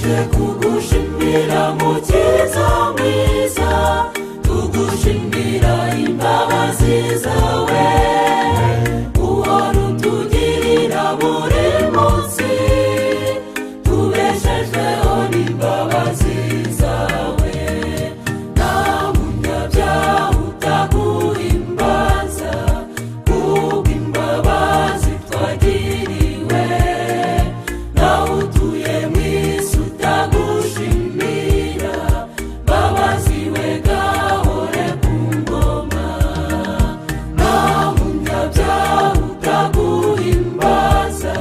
tuje kugushimira mukiza mwiza, tugushimira imbabazi zawe, uhora utugirira buri munsi, tubeshejweho n'imbabazi zawe. Nta munyabyaha utaguhimbaza kubw'imbabazi twagiriwe, nawe utuye mu isi utagushimira, Mbabazi we gahore ku ngoma. Nta munyabyaha utaguhimbaza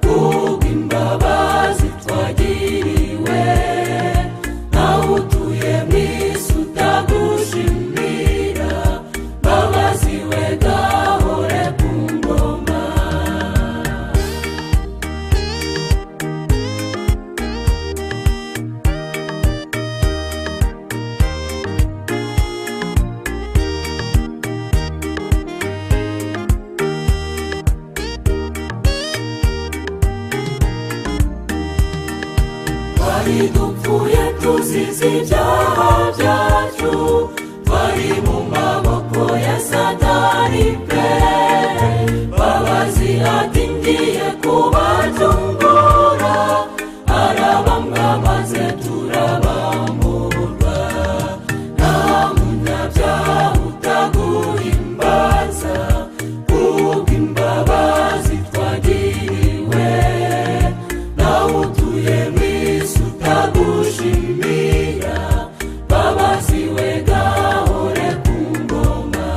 kubw'imbabazi twagiriwe, nawe utuye mu isi utagushimira, Mbabazi we gahore ku ngoma. Twari dupfuye tuzize ibyaha byacu, twari mu maboko ya Satani pe. Mbabazi ati ngiye kubacungura, arabambwa maze turabamburwa. Nta munyabyaha utaguhimbaza kubw'imbabazi twagiriwe, nawe utuye mu isi utagushimira, Mbabazi we gahore ku ngoma.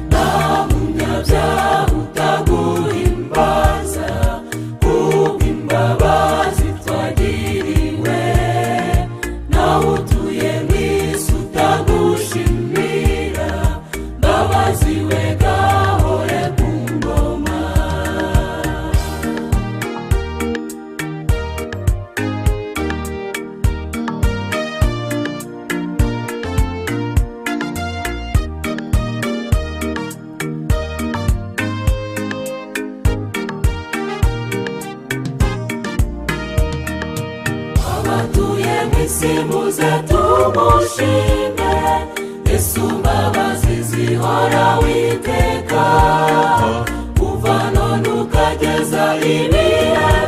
Nta munyabyaha utaguhimbaza kubw'imbabazi twagiriwe, nawe utuye mu isi utagushimira, Mbabazi we gahore ku ngoma. Abatuye mu isi muze tumushime, Yesu Mbabazi zihora witeka, kuva none ukageza ibihe